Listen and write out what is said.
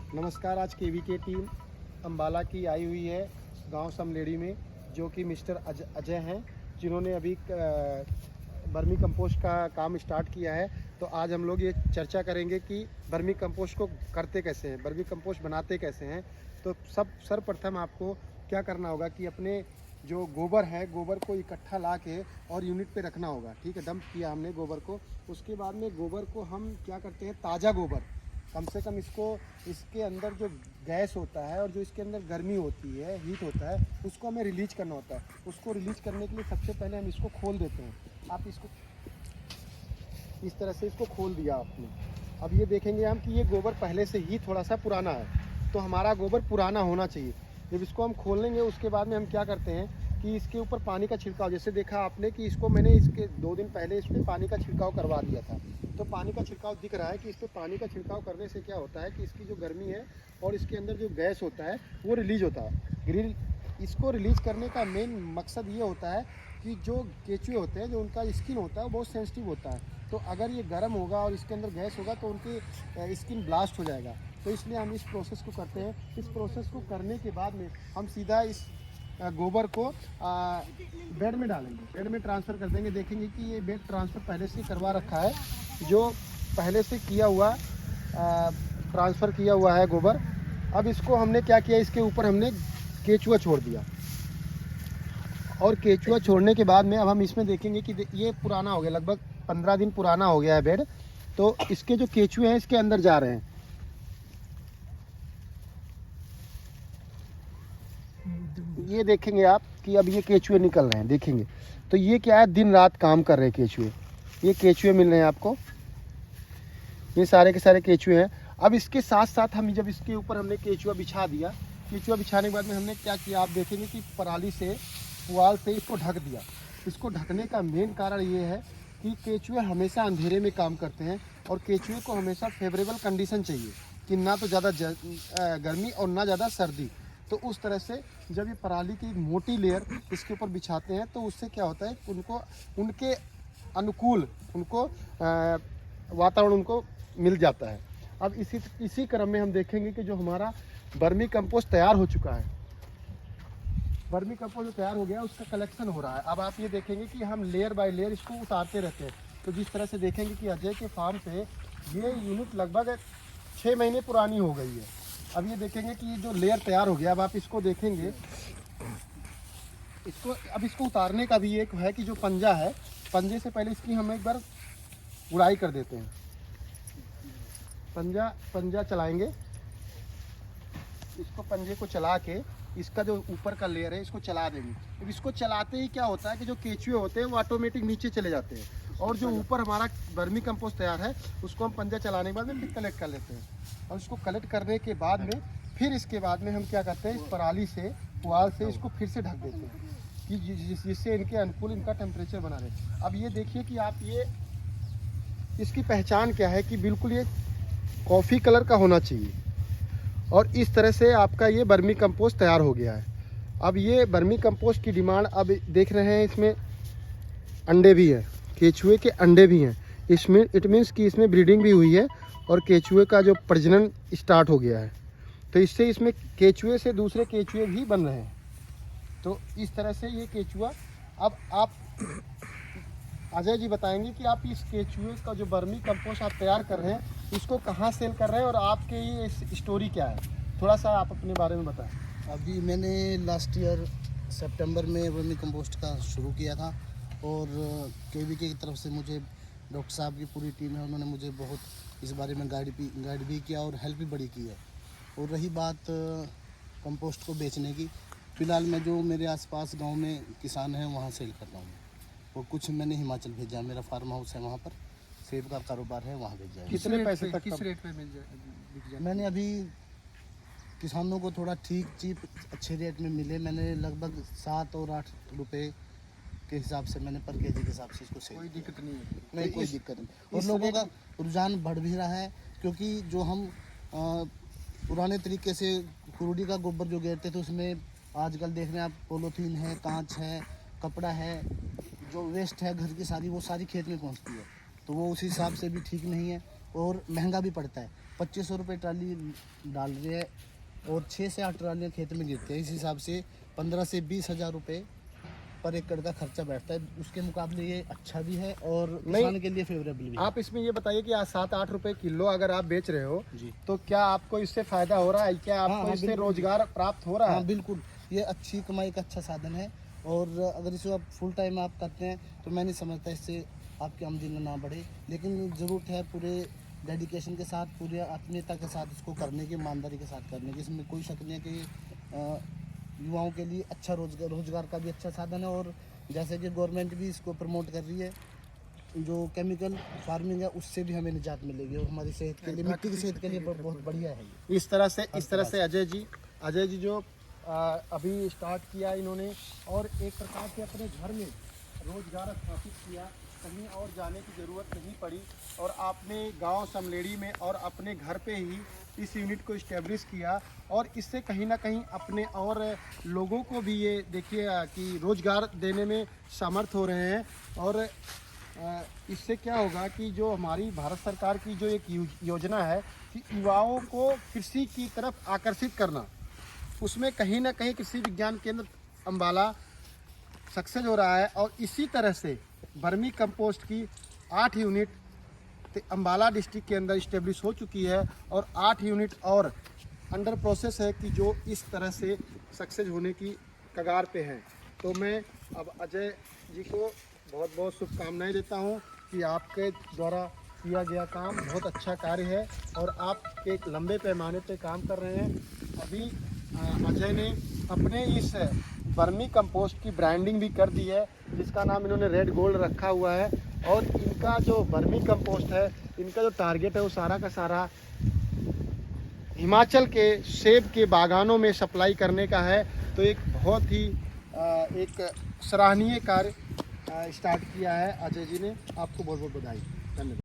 नमस्कार। आज KVK team Ambala की आई हुई है गांव समलेड़ी में, जो कि मिस्टर अजय हैं, जिन्होंने अभी बर्मी कंपोस्ट का काम स्टार्ट किया है। तो आज हम लोग ये चर्चा करेंगे कि बर्मी कंपोस्ट को करते कैसे हैं, बर्मी कंपोस्ट बनाते कैसे हैं। तो सर्वप्रथम आपको क्या करना होगा कि अपने जो गोबर है, गोबर को इकट्ठा ला के और यूनिट पे रखना होगा। ठीक है, डंप किया हमने गोबर को। उसके बाद में गोबर को हम क्या करते हैं, ताज़ा गोबर कम से कम इसके अंदर जो गैस होता है और जो इसके अंदर गर्मी होती है, हीट होता है, उसको हमें रिलीज करना होता है। उसको रिलीज करने के लिए सबसे पहले हम इसको खोल देते हैं। आप इसको इस तरह से इसको खोल दिया आपने। अब ये देखेंगे हम कि ये गोबर पहले से ही थोड़ा सा पुराना है, तो हमारा गोबर पुराना होना चाहिए। जब इसको हम खोल लेंगे उसके बाद में हम क्या करते हैं कि इसके ऊपर पानी का छिड़काव, जैसे देखा आपने कि इसको मैंने इसके 2 दिन पहले इस पर पानी का छिड़काव करवा दिया था। तो पानी का छिड़काव दिख रहा है कि इस पर पानी का छिड़काव करने से क्या होता है कि इसकी जो गर्मी है और इसके अंदर जो गैस होता है वो रिलीज होता है। इसको रिलीज करने का मेन मकसद ये होता है कि जो केचुए होते हैं, जो उनका स्किन होता है वो बहुत सेंसिटिव होता है। तो अगर ये गर्म होगा और इसके अंदर गैस होगा तो उनकी स्किन ब्लास्ट हो जाएगा। तो इसलिए हम इस प्रोसेस को करते हैं। इस प्रोसेस को करने के बाद में हम सीधा इस गोबर को बेड में डालेंगे, बेड में ट्रांसफ़र कर देंगे। देखेंगे कि ये बेड ट्रांसफ़र पहले से करवा रखा है, जो पहले से किया हुआ ट्रांसफ़र किया हुआ है गोबर। अब इसको हमने क्या किया, इसके ऊपर हमने केचुआ छोड़ दिया। और केचुआ छोड़ने के बाद में अब हम इसमें देखेंगे कि ये पुराना हो गया, लगभग 15 दिन पुराना हो गया है बेड। तो इसके जो केचुए हैं इसके अंदर जा रहे हैं। ये देखेंगे आप कि अब ये केचुए निकल रहे हैं, देखेंगे। तो ये क्या है, दिन रात काम कर रहे हैं केचुए। ये केचुए मिल रहे हैं आपको, ये सारे के सारे केचुए हैं। अब इसके साथ साथ हम जब इसके ऊपर हमने केचुआ बिछा दिया, केचुआ बिछाने के बाद में हमने क्या किया, आप देखेंगे कि पराली से, पुआल से इसको ढक दिया। इसको ढकने का मेन कारण ये है कि केचुए हमेशा अंधेरे में काम करते हैं और केचुए को हमेशा फेवरेबल कंडीशन चाहिए कि ना तो ज़्यादा गर्मी और ना ज़्यादा सर्दी। तो उस तरह से जब ये पराली की मोटी लेयर इसके ऊपर बिछाते हैं तो उससे क्या होता है, उनको उनके अनुकूल उनको वातावरण उनको मिल जाता है। अब इसी क्रम में हम देखेंगे कि जो हमारा बर्मी कंपोस्ट तैयार हो चुका है, बर्मी कंपोस्ट जो तैयार हो गया उसका कलेक्शन हो रहा है। अब आप ये देखेंगे कि हम लेयर बाय लेयर इसको उतारते रहते हैं। तो जिस तरह से देखेंगे कि अजय के फार्म पे ये यूनिट लगभग 6 महीने पुरानी हो गई है। अब ये देखेंगे कि ये जो लेयर तैयार हो गया, अब आप इसको देखेंगे, इसको उतारने का भी एक है कि जो पंजा है, पंजे से पहले इसकी हम एक बार गुड़ाई कर देते हैं। पंजा चलाएंगे, इसको पंजे को चला के इसका जो ऊपर का लेयर है इसको चला देंगे। अब इसको चलाते ही क्या होता है कि जो केचुए होते हैं वो ऑटोमेटिक नीचे चले जाते हैं और जो ऊपर हमारा बर्मी कंपोस्ट तैयार है उसको हम पंजा चलाने के बाद में फिर कलेक्ट कर लेते हैं। और इसको कलेक्ट करने के बाद में फिर इसके बाद में हम क्या करते हैं, इस पराली से, पुआल से इसको फिर से ढक देते हैं कि जिससे इनके अनुकूल इनका टेम्परेचर बना रहे। अब ये देखिए कि आप ये इसकी पहचान क्या है कि बिल्कुल ये कॉफ़ी कलर का होना चाहिए। और इस तरह से आपका ये बर्मी कंपोस्ट तैयार हो गया है। अब ये बर्मी कंपोस्ट की डिमांड, अब देख रहे हैं इसमें अंडे भी हैं, केचुए के अंडे भी हैं। इसमें इट मीन्स कि इसमें ब्रीडिंग भी हुई है और केचुए का जो प्रजनन स्टार्ट हो गया है। तो इससे इसमें केचुए से दूसरे केचुए भी बन रहे हैं। तो इस तरह से ये केचुआ, अब आप अजय जी बताएंगे कि आप इस केचुए का जो बर्मी कंपोस्ट आप तैयार कर रहे हैं इसको कहाँ सेल कर रहे हैं और आपके ये स्टोरी क्या है, थोड़ा सा आप अपने बारे में बताएं। अभी मैंने लास्ट ईयर सितंबर में वर्मी कंपोस्ट का शुरू किया था और केवीके की तरफ से मुझे डॉक्टर साहब की पूरी टीम है, उन्होंने मुझे बहुत इस बारे में गाइड भी किया और हेल्प भी बड़ी की है। और रही बात कंपोस्ट को बेचने की, फ़िलहाल मैं जो मेरे आसपास गांव में किसान हैं वहां सेल कर रहा हूँ और कुछ मैंने हिमाचल भेजा, मेरा फार्म हाउस है वहाँ पर, सेब का कारोबार है, वहाँ भेजा है। कितने पैसे तक, किस रेट पे मिल जाए? मैंने अभी किसानों को थोड़ा ठीक चीप अच्छे रेट में मिले, मैंने लगभग 7 और 8 रुपए के हिसाब से मैंने पर केजी के हिसाब से इसको सेल कोई दिक्कत नहीं है। नहीं, कोई दिक्कत नहीं। और लोगों का रुझान बढ़ भी रहा है क्योंकि जो हम पुराने तरीके से कुरुड़ी का गोबर जो गेरते थे उसमें आजकल देख रहे हैं आप पॉलीथीन है, कांच है, कपड़ा है, जो वेस्ट है घर की सारी, वो सारी खेत में पहुंचती है। तो वो उस हिसाब से भी ठीक नहीं है और महंगा भी पड़ता है। 2500 रुपये ट्राली डाल रहे हैं और 6 से 8 ट्रालियाँ खेत में गिरते हैं। इस हिसाब से 15 से 20 हज़ार रुपये पर एकड़ का खर्चा बैठता है। उसके मुकाबले ये अच्छा भी है और किसान के लिए फेवरेबल भी है। आप इसमें ये बताइए कि आज 7-8 रुपए किलो अगर आप बेच रहे हो जी तो क्या आपको इससे फायदा हो रहा है? क्या आपको हाँ, इससे बिल्कुल। रोजगार प्राप्त हो रहा हाँ है? बिल्कुल, ये अच्छी कमाई का अच्छा साधन है और अगर इसे आप फुल टाइम आप करते हैं तो मैं नहीं समझता इससे आपकी आमदनी ना बढ़े, लेकिन ज़रूरत है पूरे डेडिकेशन के साथ, पूरे आत्मीयता के साथ इसको करने की, ईमानदारी के साथ करने की। इसमें कोई शक नहीं है कि युवाओं के लिए अच्छा रोजगार का भी अच्छा साधन है। और जैसे कि गवर्नमेंट भी इसको प्रमोट कर रही है, जो केमिकल फार्मिंग है उससे भी हमें निजात मिलेगी और हमारी सेहत के लिए, मिट्टी की सेहत के लिए बहुत बढ़िया है ये। इस तरह से अजय जी जो अभी स्टार्ट किया इन्होंने और एक प्रकार से अपने घर में रोजगार स्थापित किया, कहीं और जाने की ज़रूरत नहीं पड़ी और आपने गांव समलेड़ी में और अपने घर पे ही इस यूनिट को इस्टेब्लिश किया और इससे कहीं ना कहीं अपने और लोगों को भी ये देखिए कि रोजगार देने में समर्थ हो रहे हैं। और इससे क्या होगा कि जो हमारी भारत सरकार की जो एक योजना है कि युवाओं को कृषि की तरफ आकर्षित करना, उसमें कहीं ना कहीं कृषि विज्ञान केंद्र अम्बाला सक्सेस हो रहा है। और इसी तरह से वर्मी कंपोस्ट की 8 यूनिट अम्बाला डिस्ट्रिक्ट के अंदर इस्टेब्लिश हो चुकी है और 8 यूनिट और अंडर प्रोसेस है कि जो इस तरह से सक्सेस होने की कगार पे हैं। तो मैं अब अजय जी को बहुत बहुत शुभकामनाएं देता हूं कि आपके द्वारा किया गया काम बहुत अच्छा कार्य है और आप एक लंबे पैमाने पे काम कर रहे हैं। अभी अजय ने अपने इस वर्मी कंपोस्ट की ब्रांडिंग भी कर दी है, जिसका नाम इन्होंने रेड गोल्ड रखा हुआ है। और इनका जो वर्मी कंपोस्ट है, इनका जो टारगेट है वो सारा का सारा हिमाचल के सेब के बागानों में सप्लाई करने का है। तो एक बहुत ही एक सराहनीय कार्य स्टार्ट किया है अजय जी ने। आपको बहुत बहुत बधाई। धन्यवाद।